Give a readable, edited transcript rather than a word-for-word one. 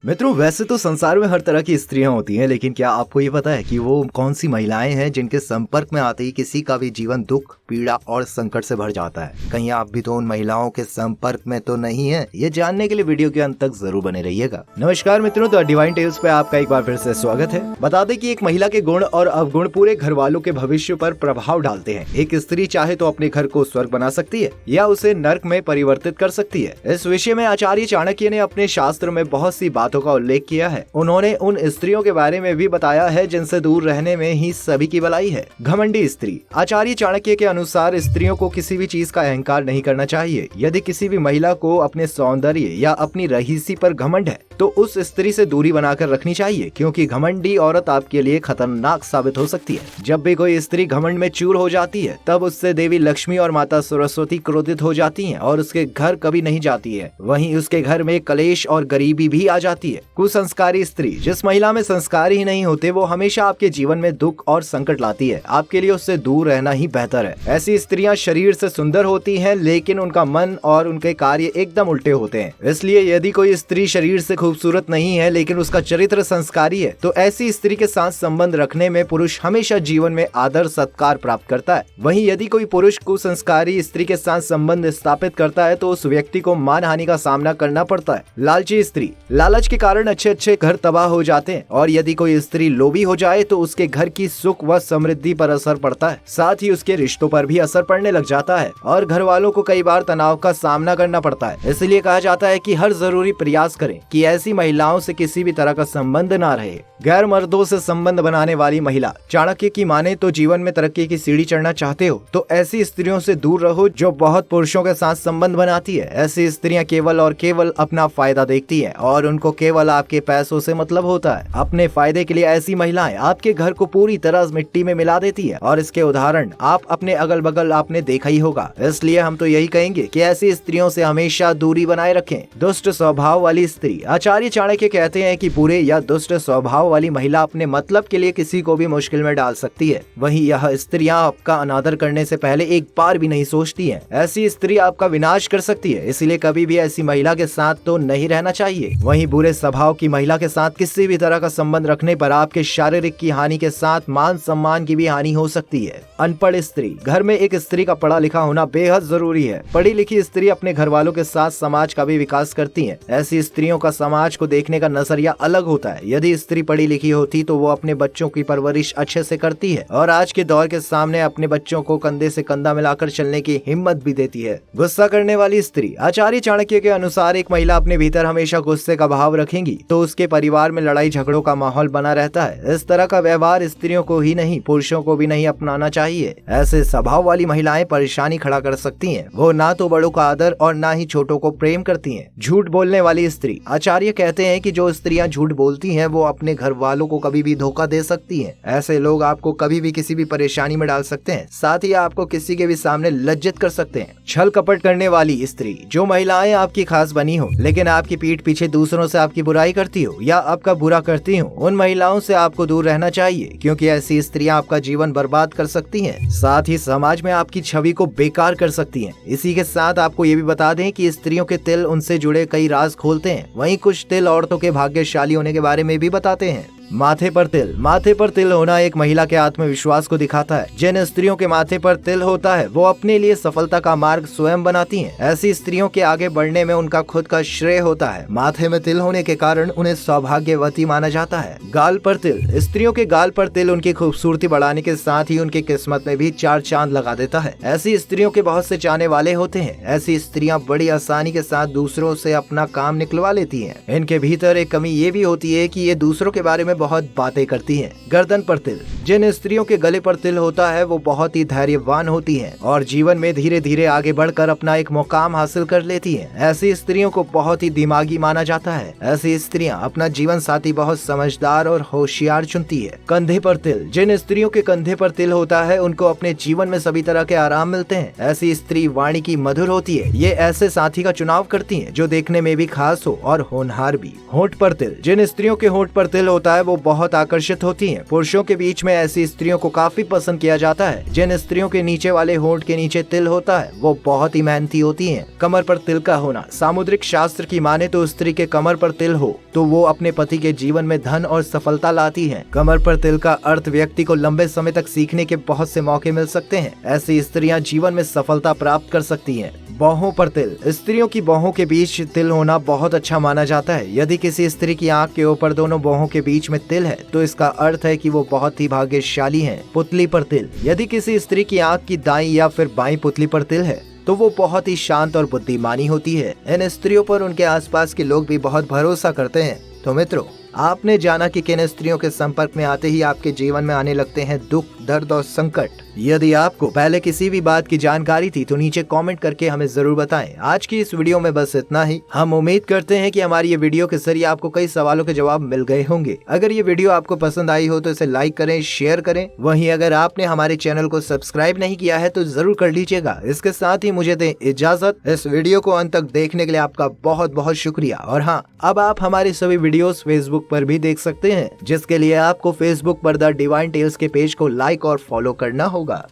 मित्रों, वैसे तो संसार में हर तरह की स्त्रियां होती हैं, लेकिन क्या आपको ये पता है कि वो कौन सी महिलाएं हैं जिनके संपर्क में आते ही किसी का भी जीवन दुख, पीड़ा और संकट से भर जाता है। कहीं आप भी तो उन महिलाओं के संपर्क में तो नहीं है? ये जानने के लिए वीडियो के अंत तक जरूर बने रहिएगा। नमस्कार मित्रों, तो डिवाइन टेल्स पे आपका एक बार फिर से स्वागत है। बता दें कि एक महिला के गुण और अवगुण पूरे घर वालों के भविष्य पर प्रभाव डालते हैं। एक स्त्री चाहे तो अपने घर को स्वर्ग बना सकती है या उसे नर्क में परिवर्तित कर सकती है। इस विषय में आचार्य चाणक्य ने अपने शास्त्र में बहुत सी बातों का उल्लेख किया है। उन्होंने उन स्त्रियों के बारे में भी बताया है जिनसे दूर रहने में ही सभी की भलाई है। घमंडी स्त्री। आचार्य चाणक्य के अनुसार स्त्रियों को किसी भी चीज का अहंकार नहीं करना चाहिए। यदि किसी भी महिला को अपने सौंदर्य या अपनी रहीसी पर घमंड है तो उस स्त्री से दूरी बनाकर रखनी चाहिए, क्योंकि घमंडी औरत आपके लिए खतरनाक साबित हो सकती है। जब भी कोई स्त्री घमंड में चूर हो जाती है तब उससे देवी लक्ष्मी और माता सरस्वती क्रोधित हो जाती हैं और उसके घर कभी नहीं जाती है। वहीं उसके घर में कलेश और गरीबी भी आ जाती है। कुसंस्कारी स्त्री। जिस महिला में संस्कार ही नहीं होते वो हमेशा आपके जीवन में दुख और संकट लाती है। आपके लिए उससे दूर रहना ही बेहतर है। ऐसी स्त्रियां शरीर से सुंदर होती हैं, लेकिन उनका मन और उनके कार्य एकदम उल्टे होते हैं। इसलिए यदि कोई स्त्री शरीर से खूबसूरत नहीं है लेकिन उसका चरित्र संस्कारी है तो ऐसी स्त्री के साथ संबंध रखने में पुरुष हमेशा जीवन में आदर सत्कार प्राप्त करता है। वहीं यदि कोई पुरुष कुसंस्कारी स्त्री के साथ संबंध स्थापित करता है तो उस व्यक्ति को मानहानि का सामना करना पड़ता है। लालची स्त्री। लालच के कारण अच्छे अच्छे घर तबाह हो जाते हैं और यदि कोई स्त्री लोभी हो जाए तो उसके घर की सुख व समृद्धि पर असर पड़ता है, साथ ही उसके रिश्तों पर भी असर पड़ने लग जाता है और घर वालों को कई बार तनाव का सामना करना पड़ता है। इसलिए कहा जाता है कि हर जरूरी प्रयास करें कि ऐसी महिलाओं से किसी भी तरह का संबंध ना रहे। गैर मर्दों से संबंध बनाने वाली महिला। चाणक्य की माने तो जीवन में तरक्की की सीढ़ी चढ़ना चाहते हो तो ऐसी स्त्रियों से दूर रहो जो बहुत पुरुषों के साथ संबंध बनाती है। ऐसी स्त्रियां केवल और केवल अपना फायदा देखती है और उनको केवल आपके पैसों से मतलब होता है। अपने फायदे के लिए ऐसी महिलाएं आपके घर को पूरी तरह मिट्टी में मिला देती है और इसके उदाहरण आप अपने अगल बगल आपने देखा ही होगा। इसलिए हम तो यही कहेंगे कि ऐसी स्त्रियों से हमेशा दूरी बनाए रखें। दुष्ट स्वभाव वाली स्त्री। आचार्य चाणक्य कहते हैं कि बुरे या दुष्ट स्वभाव वाली महिला अपने मतलब के लिए किसी को भी मुश्किल में डाल सकती है। वहीं यह स्त्रियां आपका अनादर करने से पहले एक बार भी नहीं सोचती हैं। ऐसी स्त्री आपका विनाश कर सकती है, इसलिए कभी भी ऐसी महिला के साथ तो नहीं रहना चाहिए। वहीं बुरे स्वभाव की महिला के साथ किसी भी तरह का संबंध रखने पर आपके शारीरिक की हानि के साथ मान सम्मान की भी हानि हो सकती है। अनपढ़ स्त्री। घर में एक स्त्री का पढ़ा लिखा होना बेहद जरूरी है। पढ़ी लिखी स्त्री अपने घर वालों के साथ समाज का भी विकास करती है। ऐसी स्त्रियों का समाज को देखने का नजरिया अलग होता है। यदि स्त्री पढ़ी लिखी होती तो वो अपने बच्चों की परवरिश अच्छे से करती है और आज के दौर के सामने अपने बच्चों को कंधे से कंधा मिलाकर चलने की हिम्मत भी देती है। गुस्सा करने वाली स्त्री। आचार्य चाणक्य के अनुसार एक महिला अपने भीतर हमेशा गुस्से का भाव रखेगी तो उसके परिवार में लड़ाई झगड़ों का माहौल बना रहता है। इस तरह का व्यवहार स्त्रियों को ही नहीं पुरुषों को भी नहीं अपनाना चाहिए। ऐसे स्वभाव वाली महिलाएं परेशानी खड़ा कर सकती हैं। वो ना तो बड़ों का आदर और ना ही छोटों को प्रेम करती हैं। झूठ बोलने वाली स्त्री। आचार्य कहते हैं कि जो स्त्रियां झूठ बोलती हैं वो अपने घर वालों को कभी भी धोखा दे सकती हैं। ऐसे लोग आपको कभी भी किसी भी परेशानी में डाल सकते हैं, साथ ही आपको किसी के भी सामने लज्जित कर सकते हैं। छल कपट करने वाली स्त्री। जो महिलाएं आपकी खास बनी हो लेकिन आपकी पीठ पीछे दूसरों से आपकी बुराई करती हो या आपका बुरा करती हो, उन महिलाओं से आपको दूर रहना चाहिए, क्योंकि ऐसी स्त्रियां आपका जीवन बर्बाद कर सकती हैं, साथ ही समाज में आपकी छवि को बेकार कर सकती हैं। इसी के साथ आपको ये भी बता दें कि स्त्रियों के तिल उनसे जुड़े कई राज खोलते हैं। वहीं कुछ तिल औरतों के भाग्यशाली होने के बारे में भी बताते हैं। माथे पर तिल। माथे पर तिल होना एक महिला के आत्मविश्वास को दिखाता है। जिन स्त्रियों के माथे पर तिल होता है वो अपने लिए सफलता का मार्ग स्वयं बनाती हैं। ऐसी स्त्रियों के आगे बढ़ने में उनका खुद का श्रेय होता है। माथे में तिल होने के कारण उन्हें सौभाग्यवती माना जाता है। गाल पर तिल। स्त्रियों के गाल पर तिल उनकी खूबसूरती बढ़ाने के साथ ही उनकी किस्मत में भी चार चांद लगा देता है। ऐसी स्त्रियों के बहुत से चाहने वाले होते हैं। ऐसी स्त्रियां बड़ी आसानी के साथ दूसरों से अपना काम निकलवा लेती हैं। इनके भीतर एक कमी ये भी होती है कि ये दूसरों के बारे में बहुत बातें करती हैं। गर्दन पर तिल। जिन स्त्रियों के गले पर तिल होता है वो बहुत ही धैर्यवान होती हैं और जीवन में धीरे धीरे आगे बढ़कर अपना एक मुकाम हासिल कर लेती हैं। ऐसी स्त्रियों को बहुत ही दिमागी माना जाता है। ऐसी स्त्रियां अपना जीवन साथी बहुत समझदार और होशियार चुनती है। कंधे पर तिल। जिन स्त्रियों के कंधे पर तिल होता है उनको अपने जीवन में सभी तरह के आराम मिलते हैं। ऐसी स्त्री वाणी की मधुर होती है। ये ऐसे साथी का चुनाव करती है जो देखने में भी खास हो और होनहार भी। होंठ पर तिल। जिन स्त्रियों के होंठ पर तिल होता है वो बहुत आकर्षित होती हैं। पुरुषों के बीच में ऐसी स्त्रियों को काफी पसंद किया जाता है। जिन स्त्रियों के नीचे वाले होंठ के नीचे तिल होता है वो बहुत ही मेहनती होती हैं। कमर पर तिल का होना, सामुद्रिक शास्त्र की माने तो स्त्री के कमर पर तिल हो तो वो अपने पति के जीवन में धन और सफलता लाती है। कमर पर तिल का अर्थ व्यक्ति को लंबे समय तक सीखने के बहुत से मौके मिल सकते हैं। ऐसी स्त्रियां जीवन में सफलता प्राप्त कर सकती हैं। बाहों पर तिल, स्त्रियों की बाहों के बीच तिल होना बहुत अच्छा माना जाता है। यदि किसी स्त्री की आंख के ऊपर दोनों बाहों के बीच में तिल है तो इसका अर्थ है कि वो बहुत ही भाग्यशाली हैं। पुतली पर तिल, यदि किसी स्त्री की आंख की दाईं या फिर बाईं पुतली पर तिल है तो वो बहुत ही शांत और बुद्धिमानी होती है। इन स्त्रियों पर उनके आसपास के लोग भी बहुत भरोसा करते हैं। तो मित्रों, आपने जाना कि किन स्त्रियों के संपर्क में आते ही आपके जीवन में आने लगते हैं दुख, दर्द और संकट। यदि आपको पहले किसी भी बात की जानकारी थी तो नीचे कमेंट करके हमें जरूर बताएं। आज की इस वीडियो में बस इतना ही। हम उम्मीद करते हैं कि हमारी ये वीडियो के जरिए आपको कई सवालों के जवाब मिल गए होंगे। अगर ये वीडियो आपको पसंद आई हो तो इसे लाइक करें, शेयर करें। वहीं अगर आपने हमारे चैनल को सब्सक्राइब नहीं किया है तो जरूर कर लीजिएगा। इसके साथ ही मुझे दें इजाजत। इस वीडियो को अंत तक देखने के लिए आपका बहुत बहुत शुक्रिया। और हाँ, अब आप हमारे सभी वीडियोस फेसबुक पर भी देख सकते हैं, जिसके लिए आपको फेसबुक पर द डिवाइन टेल्स के पेज को लाइक और फॉलो करना होगा।